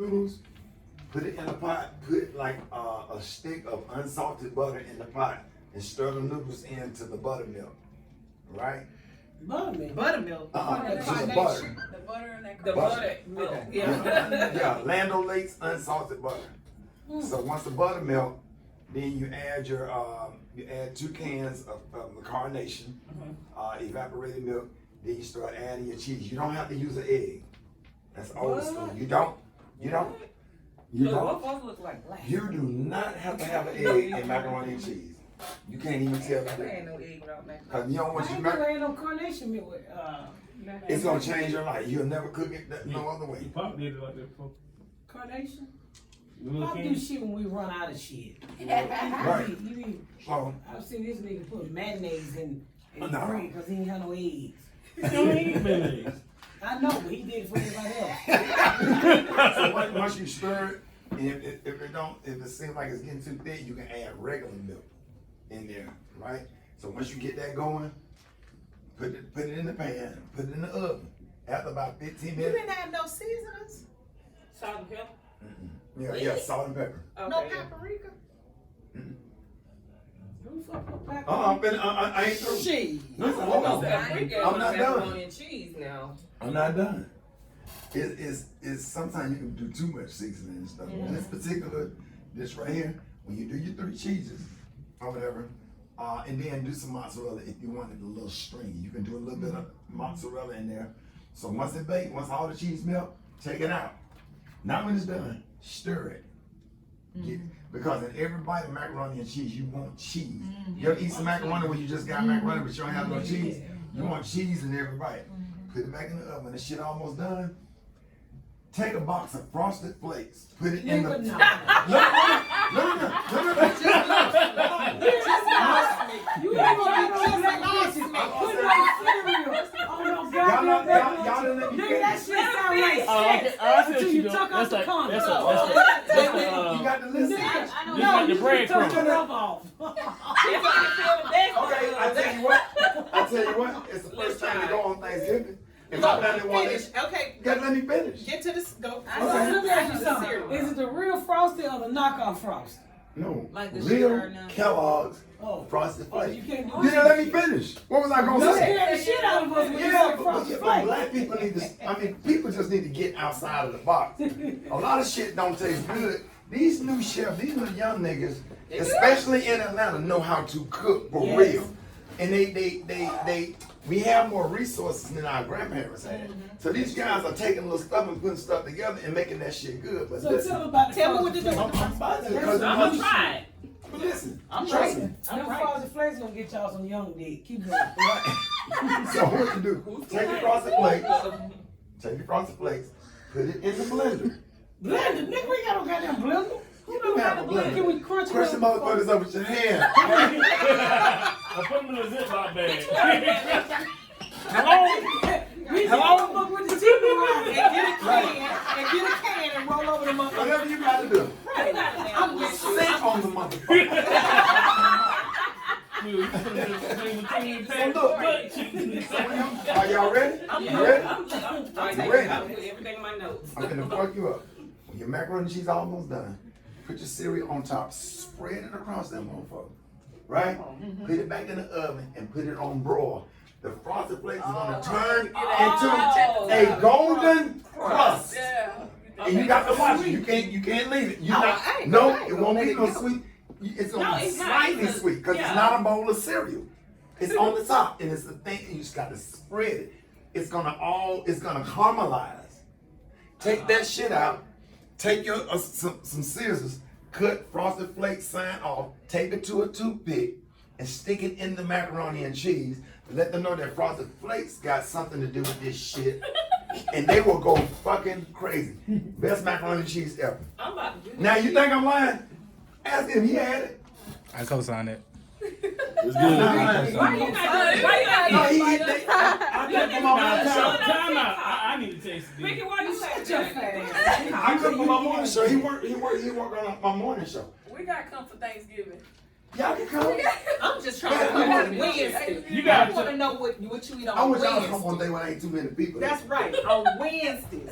noodles, put it in a pot, put like a stick of unsalted butter in the pot, and stir the noodles into the buttermilk, right? Buttermilk. Buttermilk. Just the butter. The butter and that The buttermilk. Yeah. Yeah, Land O'Lakes unsalted butter. So once the buttermilk, then you add your 2 cans of Macaroni, evaporated milk. Then you start adding your cheese. You don't have to use an egg. That's old school. You don't. So what supposed to look like black? You do not have to have an egg in macaroni and cheese. You can't even tell There that. ain't no egg without macaroni. Cause you don't want I your ain't never macaroni. had no carnation milk with It's gonna change your life. You'll never cook it no other way. You Pop did it like that before. carnation. You little Pop do candy. shit when we run out of shit. Right. You need, So I've seen this nigga put mayonnaise in No. bread because he ain't have no eggs. You don't eat mayonnaise. I know, but he did it for everybody else. So once you stir it, and if it seems like it's getting too thick, you can add regular milk in there, right? So once you get that going, put it in the pan, put it in the oven. After about 15 You minutes. didn't have no seasonings? Salt and pepper. Yeah, salt and pepper. No Okay. paprika? Who fuck with paprika? I ain't through. Shit. Listen, hold on. I'm not done. Macaroni and cheese now. I'm not done. It's sometimes you can do too much seasoning and stuff. In this particular dish right here, when you do your 3 cheeses or whatever, and then do some mozzarella if you wanted a little stringy. You can do a little bit of mozzarella in there. So once it baked, once all the cheese melt, take it out. Now when it's done, stir it. Because in every bite of macaroni and cheese, you want cheese. You ever eat some macaroni where you just got macaroni but you don't have no cheese? You want cheese in every bite. Put it back in the oven. When the shit almost done, take a box of Frosted Flakes. Put it in the... Nigga, no. You ain't gonna get no black bitches. Put it on cereal. Oh no, Y'all done let me nigga, that finish. shit sound like Oh, okay. sex. I see what Until you you doing. tuck out That's the like condom. that's a You got to listen. No, like the you bread took the crumb. rub off. Okay, I tell you what, it's the first time to go on Thanksgiving. If I done it one day, Finish, okay. you gotta let me finish. Get to this, go. Let me ask you something. Is it the real Frosty or the knockoff Frosty? No, Like the real sugar now. Kellogg's Oh. Frosted Flakes. You can't do You didn't let me finish. What was I You gonna say? scared the shit out of us when you Yeah, said but Frosty but Flakes. black people need to, people just need to get outside of the box. A lot of shit don't taste good. These new chefs, these little young niggas, especially in Atlanta, know how to cook for Yes. real. And we have more resources than our grandparents had. So these guys are taking little stuff and putting stuff together and making that shit good. But So listen, tell me about the Tell me what Frosty to do. Flakes. I'm about to, because I'm gonna try it. But listen, I'm trust ready. me. Them Frosty Flakes gonna get y'all some young dick. Keep going. So what you do? Take your Frosted Flakes. Take your Frosted Flakes. Put it in the blender. Blender, nigga, we got no goddamn blender. You don't have a Can we blender. crunch Crush the it? motherfuckers up with your hand. I put them in a Ziploc bag. We Hello? fuck with the TV line and get a can and roll over the motherfucker. Whatever you gotta do. I'm just Sit on the motherfucker. Are y'all ready? You ready? I'm ready? I put everything in my notes. I'm gonna fuck you up. When your macaroni and cheese almost done, put your cereal on top, spread it across that motherfucker. Right? Put it back in the oven and put it on broil. The Frosted Flakes is gonna turn into a golden crust. Yeah. And you got to watch it. You can't leave it. It won't be no sweet. It's gonna be it's not. slightly It's a- sweet because it's not a bowl of cereal. It's on the top and it's the thing. You just gotta spread it. It's gonna caramelize. Take that shit out. Take your some scissors. Cut Frosted Flakes sign off. Tape it to a toothpick and stick it in the macaroni and cheese. Let them know that Frosted Flakes got something to do with this shit. And they will go fucking crazy. Best macaroni and cheese ever. I'm about to do Now you think I'm lying? Ask him, he had it. I co-sign it. It's I'm good. not lying. Why you not No, doing I cooked them on my Time time. out. I need to taste Rickey, it. why you say Shut your that? fat ass. I cooked for my morning show. He worked on my morning show. We gotta come for Thanksgiving. Y'all can come. I'm just trying to know on Wednesday. You gotta I want to know what you eat I on wish y'all come one Wednesday. day when ain't too many people. That's right, on Wednesdays.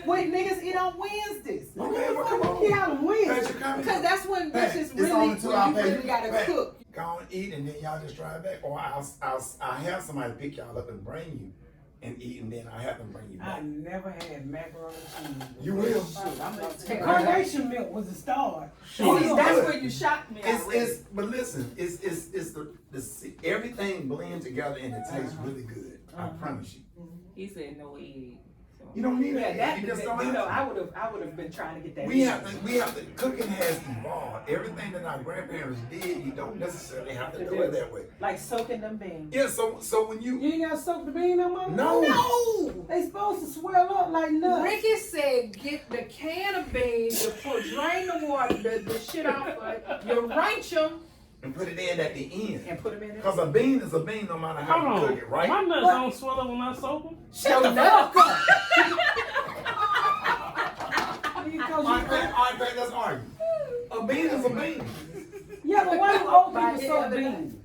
when niggas eat on Wednesdays. Okay, well, come on. Yeah, on Wednesday. Pat, you coming? Because that's when Pat, bitches it's really, only when 2 you hours. really gotta cook. Go on, eat, and then y'all just drive back. Or I'll have somebody pick y'all up and bring you and eat, and then I have them bring you I back. never had macaroni and cheese. You will. Shit, I'm gonna tell you. Carnation milk was a star. See, that's where you shocked me already. But listen, it's everything blend together and it tastes really good. I promise you. He said no egg. So. You don't need Yeah, it. that, You just don't you know, have to. I would have been trying to get that. We have to, cooking has evolved. Everything that our grandparents did, you don't necessarily have to do it that way. Like soaking them beans. Yeah, so when You you, ain't gotta soak the bean no more? no. They supposed to swell up like nuts. Rickey said, get the can of beans, drain the water, the shit off of it, you ranch them, And put it in at the end. and put them in there. Because a bean is a bean no matter how Hold you on. cook it, right? My nuts don't swell up when I soak them. Shut the fuck up. Because All right, let's argue. A bean is a bean. yeah, but why do old By people the soak other day. beans?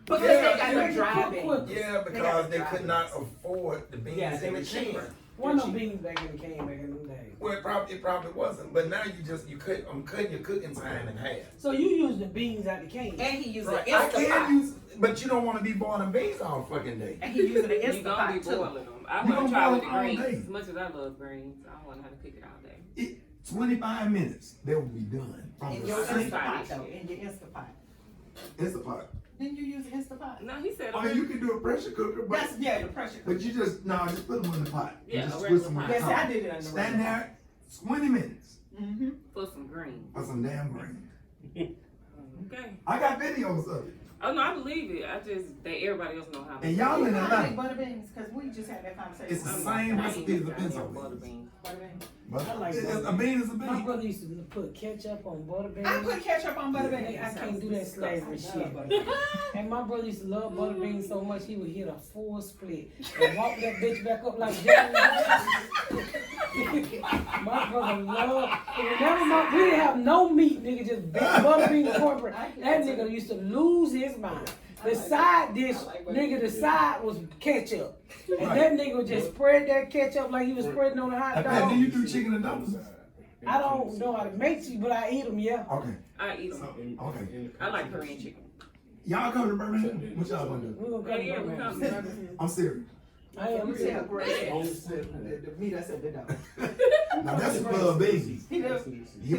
Because Yeah, they got they no dry cook beans. quick. Yeah, because they could not afford the beans Yeah, they in were the cheaper. can. One of them beans back in the can back in them days. Well, it probably wasn't. But now you cut. I'm cutting your cooking time in half. So you use the beans out the can. And he used Right. an I Instapot. can use, but you don't want to be boiling beans all fucking day. And he using an You gonna be Instapot too. boiling them. I You want to gonna try boil with the them all greens. day. As much as I love greens, I don't want to have to cook it all day. 25 minutes, they will be done. From In the your sink. Instapot though, in your Instapot. It's a pot. Didn't you use Instapot? No, he said. I mean, you can do a pressure cooker, but That's, yeah, the pressure cooker. but you just put them in the pot. You Yeah, just a twist regular them with pot. the Yes, I top. did it on the Stand regular. there 20 minutes Mm-hmm. For some greens. for some damn greens. Okay. I got videos of it. Oh no, I believe it. I just everybody else know how. to And cook. y'all You in know how to make Atlanta. butter beans? Because we just had that conversation. It's the I'm same not- I recipe as ain't the got no pinto butter beans. beans. Butter beans. But I like it's butter a bean is a My bean. brother used to put ketchup on butter beans. I put ketchup on butter beans. I can't do that slavery shit. And my brother used to love butter beans so much he would hit a full split and walk that bitch back up like that. My brother loved. Whenever we didn't have no meat, nigga, just butter beans and cornbread. That nigga used to lose his mind. The side dish, nigga, the side was ketchup. And that nigga would just spread that ketchup like he was spreading on a hot And then you dog. do chicken and dumplings? I don't know how to make you, but I eat them, yeah. Okay, I eat them. okay. I like Korean chicken. Y'all come to Birmingham? What y'all gonna do? We're gonna come Yeah, to we Birmingham. come. I'm serious. I am You tell too. Greg. The meat I said the dog. Now that's a love baby. He does. He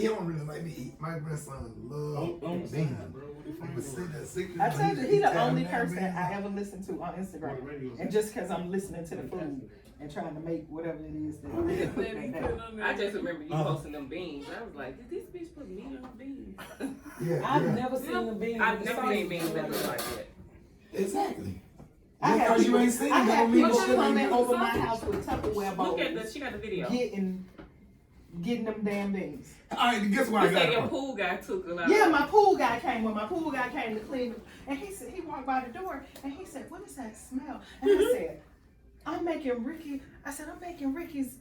don't really like me eat. My grandson love beans. He would sit there secretly. I told you, he the only Italian person beans. I ever listened to on Instagram. And just because I'm listening to the food and trying to make whatever it is that they cook that day. I just remember you posting them beans. I was like, did this bitch put meat on beans? Yeah, I've yeah. never seen them beans. I've with never sausage seen beans that on look it. like that. Exactly. I had Because you people, ain't seen I it, had don't mean people shit coming ain't over my sausage. house with Tupperware bowls, Look at the, she got the video. getting them damn beans. All right, guess what You I got said it your from? pool guy took a lot. Yeah, my pool guy came when my pool guy came to clean it, and he said he walked by the door and he said, "What is that smell?" And I said, "I'm making Rickey." I said, "I'm making Rickey's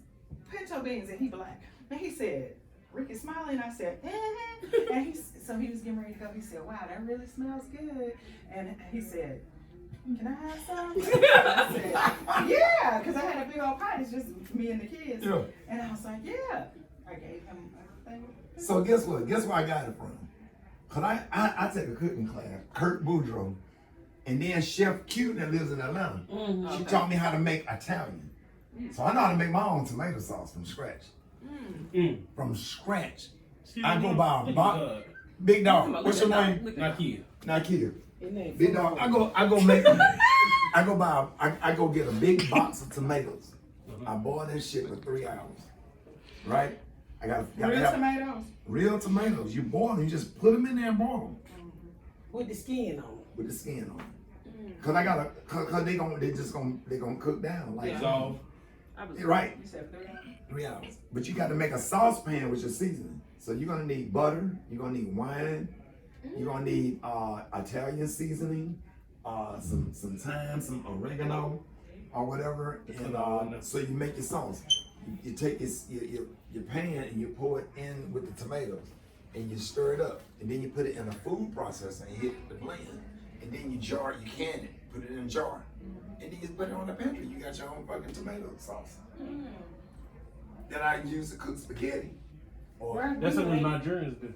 pinto beans," and he black. And he said, "Rickey Smiley," and I said, and so he was getting ready to go. He said, "Wow, that really smells good," and he said, "Can I have some?" I said, "Yeah," because I had a big old pot. It's just me and the kids. Yeah. And I was like, "Yeah." I gave him everything. So guess what? Guess where I got it from? Cause I take a cooking class, Kurt Boudreaux, and then Chef Q that lives in Atlanta. She taught me how to make Italian. So I know how to make my own tomato sauce from scratch. From scratch. I go by a box. Big dog. What's your name? Nakia. Nakia. It ain't Big full. dog. I go make. I go get a big box of tomatoes. I boil that shit for 3 hours. Right? I got Real tomatoes. real tomatoes. You boil them. You just put them in there and boil them With the skin on. with the skin on. Cause cause they gonna cook down like Dissolve. right. You said 3 hours? 3 hours. But you got to make a saucepan with your seasoning. So you're gonna need butter. You're gonna need wine. You're gonna need Italian seasoning, some thyme, some oregano, or whatever. And so you make your sauce. You take your pan and you pour it in with the tomatoes. and you stir it up, and then you put it in a food processor and hit the blend, and then you can it, put it in a jar, and then you put it on the pantry. You got your own fucking tomato sauce. That I use to cook spaghetti. Or That's what the Nigerians do.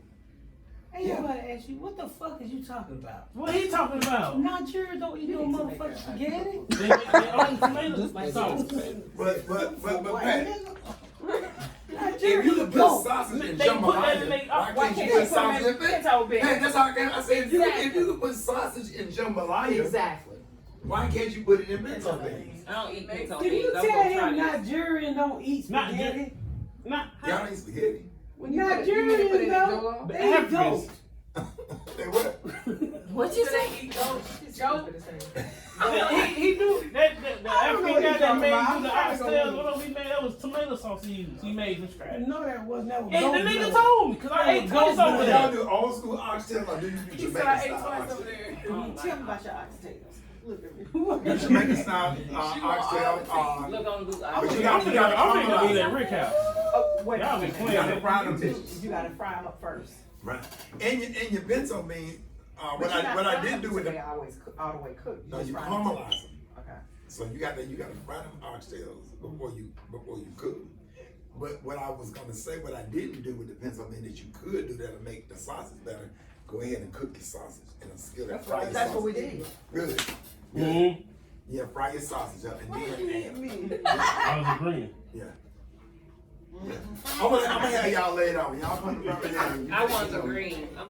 Hey, yeah. Somebody asked you, what the fuck is you talking about? What he talking about? Nigerians don't eat no motherfucking spaghetti. They only tomato sauce. But Pat, if you Nigerians could put don't. sausage in They put that in jambalaya, they- why can't you put sausage in pinto beans? Man, that's how I said, if you could put sausage in jambalaya, Exactly. why can't you put it in pinto beans? I don't eat pinto Can you beans. I'm tell gonna him try this. Nigerian don't eat Not spaghetti? Not Y'all eat spaghetti. Nigerians don't. the They Africans. don't. They what? What you say? He do that. The I don't know African what guy he that talking made about. you the I'm trying to oxtails. go What he made? That was tomato sauce he used. He made from scratch. No, that wasn't. That was And the goat nigga milk. told me, cause I ate twice goat over milk. Y'all there. do old school oxtail or do you do He Jamaican said I ate style twice over oxtail? there. Tell me about your oxtails. Look at me. The Jamaican style oxtail, Look on Google. but you I'm got gonna to eat at Rick House. Oh, wait. Y'all been You playing. gotta fry them bitches. You gotta fry them up first. Right. And your pinto beans, But what you're not I frying did do them with so it, they always all the way cooked. no, just you fry them. caramelize them. Okay. So you gotta fry them oxtails before you cook them. But what I was gonna say, what I didn't do with the pinto bean that you could do that'll make the sausage better, go ahead and cook your sausage in a skillet. Fry your That's sausage. what we did. Good. Mm-hmm. Yeah, fry your sausage up and then I was agreeing. yeah. I'm gonna have y'all laid out. Y'all put the rubber down. I want the green.